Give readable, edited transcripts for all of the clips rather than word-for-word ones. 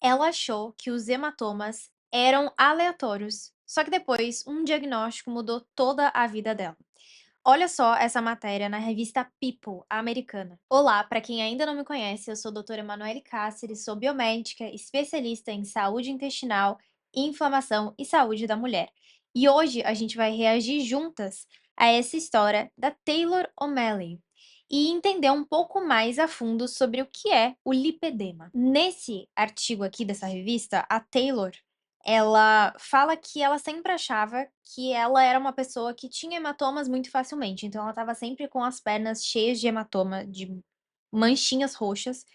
Ela achou que os hematomas eram aleatórios, só que depois um diagnóstico mudou toda a vida dela. Olha só essa matéria na revista People, a americana. Olá, para quem ainda não me conhece, eu sou a doutora Emanuele Cáceres, sou biomédica, especialista em saúde intestinal, inflamação e saúde da mulher. E hoje a gente vai reagir juntas a essa história da Taylor O'Malley e entender um pouco mais a fundo sobre o que é o lipedema. Nesse artigo aqui dessa revista, a Taylor, ela fala que ela sempre achava que ela era uma pessoa que tinha hematomas muito facilmente, então ela estava sempre com as pernas cheias de hematoma, de manchinhas roxas,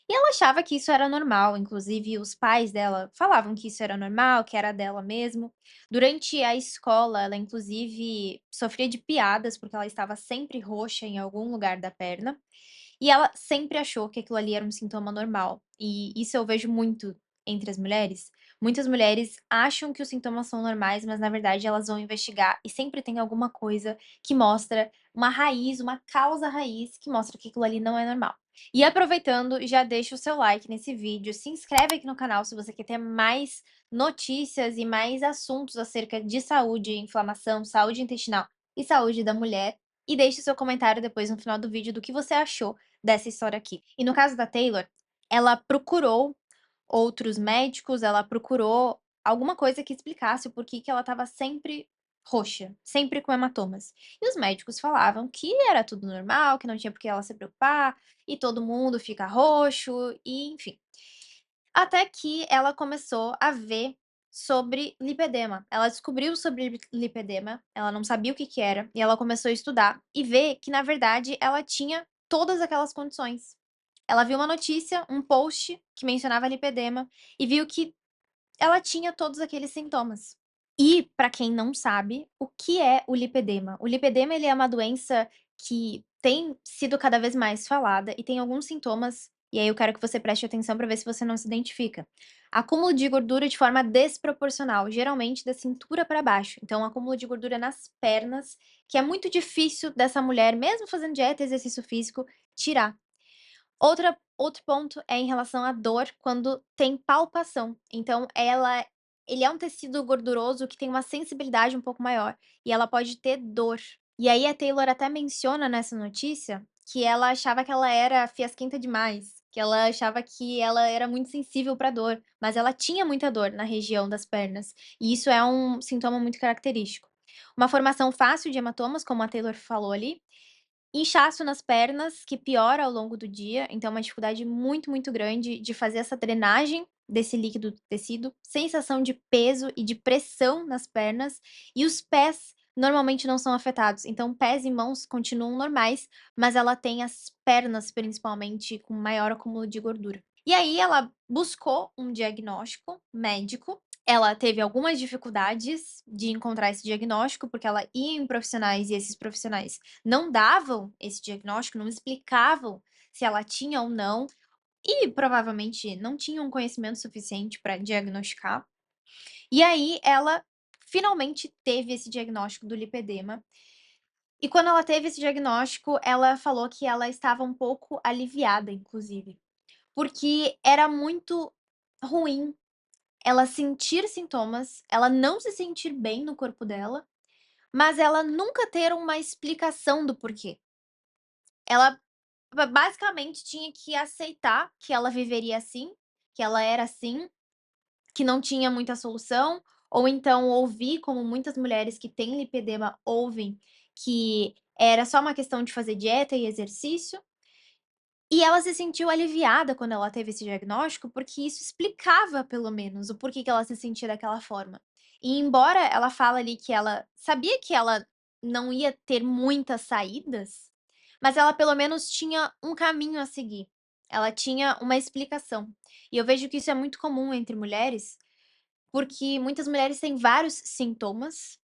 e ela achava que isso era normal, inclusive os pais dela falavam que isso era normal, que era dela mesmo. Durante a escola, ela inclusive sofria de piadas, porque ela estava sempre roxa em algum lugar da perna, e ela sempre achou que aquilo ali era um sintoma normal. E isso eu vejo muito entre as mulheres. Muitas mulheres acham que os sintomas são normais, mas na verdade elas vão investigar e sempre tem alguma coisa que mostra uma raiz, uma causa raiz que mostra que aquilo ali não é normal. E aproveitando, já deixa o seu like nesse vídeo, se inscreve aqui no canal se você quer ter mais notícias e mais assuntos acerca de saúde, inflamação, saúde intestinal e saúde da mulher. E deixe seu comentário depois no final do vídeo do que você achou dessa história aqui. E no caso da Taylor, ela procurou outros médicos, ela procurou alguma coisa que explicasse o porquê que ela estava sempre roxa, sempre com hematomas. E os médicos falavam que era tudo normal, que não tinha por que ela se preocupar, e todo mundo fica roxo, e enfim. Até que ela começou a ver sobre lipedema. Ela descobriu sobre lipedema, ela não sabia o que que era, e ela começou a estudar e ver que, na verdade, ela tinha todas aquelas condições. Ela viu uma notícia, um post que mencionava lipedema e viu que ela tinha todos aqueles sintomas. E, para quem não sabe, o que é o lipedema? O lipedema, ele é uma doença que tem sido cada vez mais falada e tem alguns sintomas, e aí eu quero que você preste atenção para ver se você não se identifica. Acúmulo de gordura de forma desproporcional, geralmente da cintura para baixo. Então, acúmulo de gordura nas pernas, que é muito difícil dessa mulher, mesmo fazendo dieta e exercício físico, tirar. Outro ponto é em relação à dor quando tem palpação. Então ele é um tecido gorduroso que tem uma sensibilidade um pouco maior, e ela pode ter dor. E aí a Taylor até menciona nessa notícia que ela achava que ela era fiasquenta demais, que ela achava que ela era muito sensível para dor, mas ela tinha muita dor na região das pernas, e isso é um sintoma muito característico. Uma formação fácil de hematomas, como a Taylor falou ali, inchaço nas pernas, que piora ao longo do dia, então é uma dificuldade muito, muito grande de fazer essa drenagem desse líquido do tecido, sensação de peso e de pressão nas pernas, e os pés normalmente não são afetados, então pés e mãos continuam normais, mas ela tem as pernas principalmente com maior acúmulo de gordura. E aí ela buscou um diagnóstico médico, ela teve algumas dificuldades de encontrar esse diagnóstico, porque ela ia em profissionais e esses profissionais não davam esse diagnóstico, não explicavam se ela tinha ou não, e provavelmente não tinham conhecimento suficiente para diagnosticar. E aí ela finalmente teve esse diagnóstico do lipedema. E quando ela teve esse diagnóstico, ela falou que ela estava um pouco aliviada, inclusive, porque era muito ruim ela sentir sintomas, ela não se sentir bem no corpo dela, mas ela nunca ter uma explicação do porquê. Ela basicamente tinha que aceitar que ela viveria assim, que ela era assim, que não tinha muita solução, ou então ouvir, como muitas mulheres que têm lipedema ouvem, que era só uma questão de fazer dieta e exercício. E ela se sentiu aliviada quando ela teve esse diagnóstico, porque isso explicava pelo menos o porquê que ela se sentia daquela forma. E embora ela fala ali que ela sabia que ela não ia ter muitas saídas, mas ela pelo menos tinha um caminho a seguir. Ela tinha uma explicação. E eu vejo que isso é muito comum entre mulheres, porque muitas mulheres têm vários sintomas,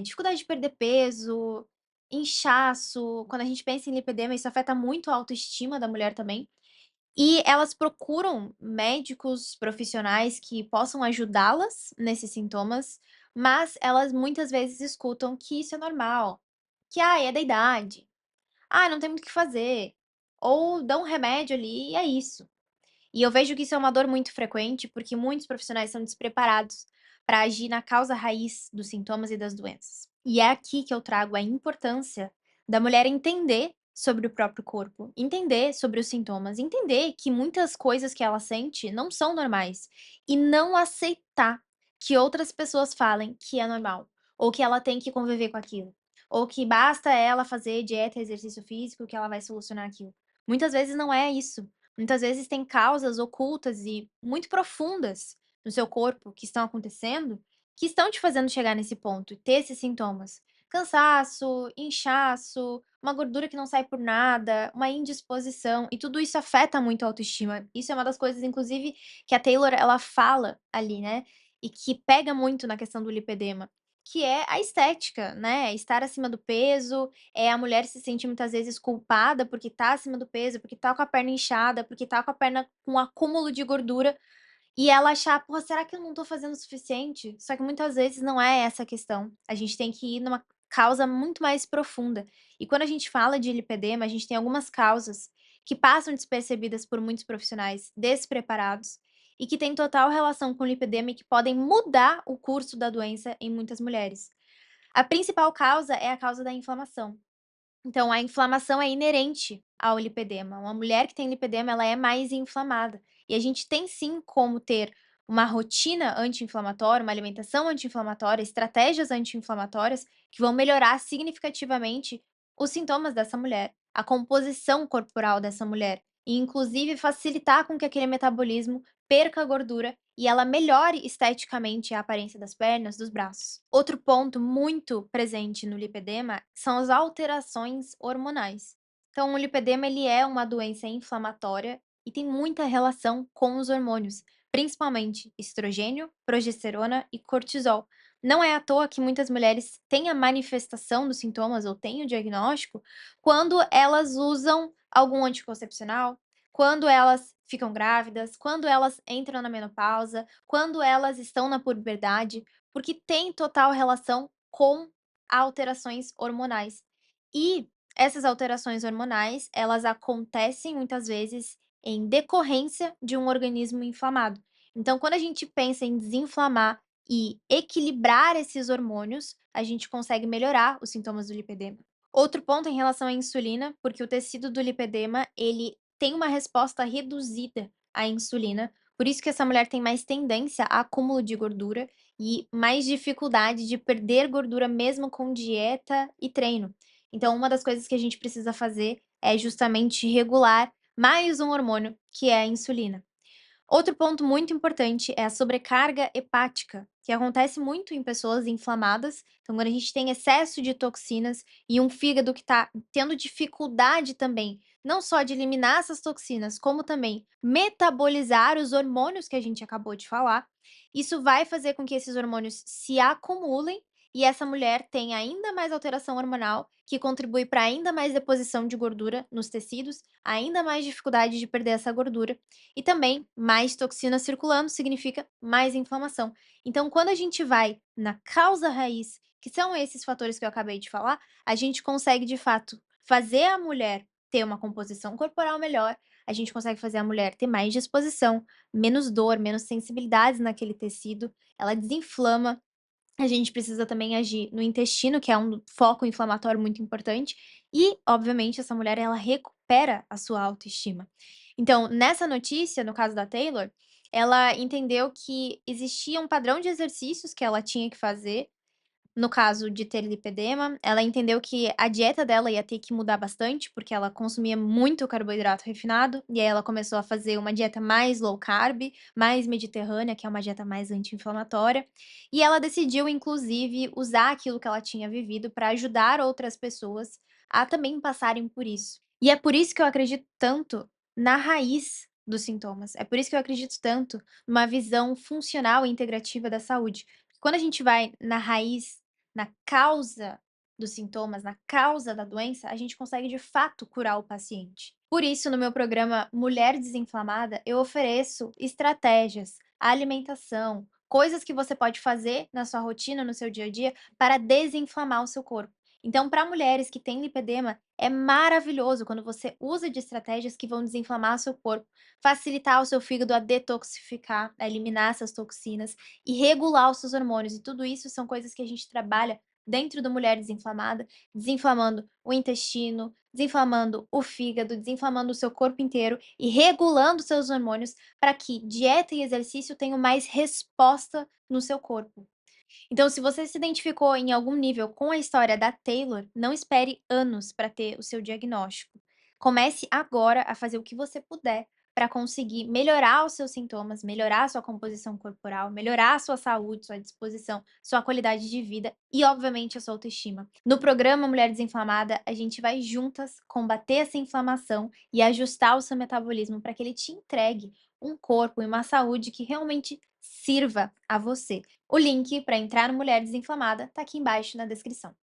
dificuldade de perder peso, inchaço. Quando a gente pensa em lipedema, isso afeta muito a autoestima da mulher também. E elas procuram médicos profissionais que possam ajudá-las nesses sintomas, mas elas muitas vezes escutam que isso é normal, que é da idade, não tem muito o que fazer", ou dão um remédio ali e é isso. E eu vejo que isso é uma dor muito frequente, porque muitos profissionais são despreparados para agir na causa raiz dos sintomas e das doenças. E é aqui que eu trago a importância da mulher entender sobre o próprio corpo, entender sobre os sintomas, entender que muitas coisas que ela sente não são normais e não aceitar que outras pessoas falem que é normal, ou que ela tem que conviver com aquilo, ou que basta ela fazer dieta e exercício físico que ela vai solucionar aquilo. Muitas vezes não é isso. Muitas vezes tem causas ocultas e muito profundas no seu corpo que estão acontecendo, que estão te fazendo chegar nesse ponto e ter esses sintomas. Cansaço, inchaço, uma gordura que não sai por nada, uma indisposição, e tudo isso afeta muito a autoestima. Isso é uma das coisas, inclusive, que a Taylor ela fala ali, né? E que pega muito na questão do lipedema, que é a estética, né? Estar acima do peso, é a mulher se sentir muitas vezes culpada porque tá acima do peso, porque tá com a perna inchada, porque tá com a perna com acúmulo de gordura, e ela achar: "Pô, será que eu não tô fazendo o suficiente?". Só que muitas vezes não é essa a questão, a gente tem que ir numa causa muito mais profunda. E quando a gente fala de lipedema, a gente tem algumas causas que passam despercebidas por muitos profissionais despreparados e que têm total relação com o lipedema e que podem mudar o curso da doença em muitas mulheres. A principal causa é a causa da inflamação. Então, a inflamação é inerente ao lipedema. Uma mulher que tem lipedema, ela é mais inflamada. E a gente tem sim como ter uma rotina anti-inflamatória, uma alimentação anti-inflamatória, estratégias anti-inflamatórias que vão melhorar significativamente os sintomas dessa mulher, a composição corporal dessa mulher, e inclusive facilitar com que aquele metabolismo perca gordura e ela melhore esteticamente a aparência das pernas, dos braços. Outro ponto muito presente no lipedema são as alterações hormonais. Então, o lipedema ele é uma doença inflamatória e tem muita relação com os hormônios, principalmente estrogênio, progesterona e cortisol. Não é à toa que muitas mulheres têm a manifestação dos sintomas ou têm o diagnóstico quando elas usam algum anticoncepcional, quando elas ficam grávidas, quando elas entram na menopausa, quando elas estão na puberdade, porque tem total relação com alterações hormonais. E essas alterações hormonais, elas acontecem muitas vezes em decorrência de um organismo inflamado. Então, quando a gente pensa em desinflamar e equilibrar esses hormônios, a gente consegue melhorar os sintomas do lipedema. Outro ponto em relação à insulina, porque o tecido do lipedema, ele tem uma resposta reduzida à insulina, por isso que essa mulher tem mais tendência a acúmulo de gordura e mais dificuldade de perder gordura mesmo com dieta e treino. Então, uma das coisas que a gente precisa fazer é justamente regular mais um hormônio, que é a insulina. Outro ponto muito importante é a sobrecarga hepática, que acontece muito em pessoas inflamadas. Então, quando a gente tem excesso de toxinas e um fígado que está tendo dificuldade também, não só de eliminar essas toxinas, como também metabolizar os hormônios que a gente acabou de falar, isso vai fazer com que esses hormônios se acumulem e essa mulher tenha ainda mais alteração hormonal, que contribui para ainda mais deposição de gordura nos tecidos, ainda mais dificuldade de perder essa gordura e também mais toxina circulando significa mais inflamação. Então, quando a gente vai na causa raiz, que são esses fatores que eu acabei de falar, a gente consegue de fato fazer a mulher ter uma composição corporal melhor, a gente consegue fazer a mulher ter mais disposição, menos dor, menos sensibilidades naquele tecido, ela desinflama. A gente precisa também agir no intestino, que é um foco inflamatório muito importante, e, obviamente, essa mulher ela recupera a sua autoestima. Então, nessa notícia, no caso da Taylor, ela entendeu que existia um padrão de exercícios que ela tinha que fazer no caso de ter lipedema, ela entendeu que a dieta dela ia ter que mudar bastante, porque ela consumia muito carboidrato refinado, e aí ela começou a fazer uma dieta mais low carb, mais mediterrânea, que é uma dieta mais anti-inflamatória. E ela decidiu, inclusive, usar aquilo que ela tinha vivido para ajudar outras pessoas a também passarem por isso. E é por isso que eu acredito tanto na raiz dos sintomas. É por isso que eu acredito tanto numa visão funcional e integrativa da saúde. Quando a gente vai na raiz, na causa dos sintomas, na causa da doença, a gente consegue de fato curar o paciente. Por isso, no meu programa Mulher Desinflamada, eu ofereço estratégias, alimentação, coisas que você pode fazer na sua rotina, no seu dia a dia, para desinflamar o seu corpo. Então, para mulheres que têm lipedema, é maravilhoso quando você usa de estratégias que vão desinflamar seu corpo, facilitar o seu fígado a detoxificar, a eliminar essas toxinas e regular os seus hormônios. E tudo isso são coisas que a gente trabalha dentro do Mulher Desinflamada, desinflamando o intestino, desinflamando o fígado, desinflamando o seu corpo inteiro e regulando seus hormônios para que dieta e exercício tenham mais resposta no seu corpo. Então, se você se identificou em algum nível com a história da Taylor, não espere anos para ter o seu diagnóstico. Comece agora a fazer o que você puder para conseguir melhorar os seus sintomas, melhorar a sua composição corporal, melhorar a sua saúde, sua disposição, sua qualidade de vida e, obviamente, a sua autoestima. No programa Mulher Desinflamada, a gente vai juntas combater essa inflamação e ajustar o seu metabolismo para que ele te entregue um corpo e uma saúde que realmente sirva a você. O link para entrar no Mulher Desinflamada está aqui embaixo na descrição.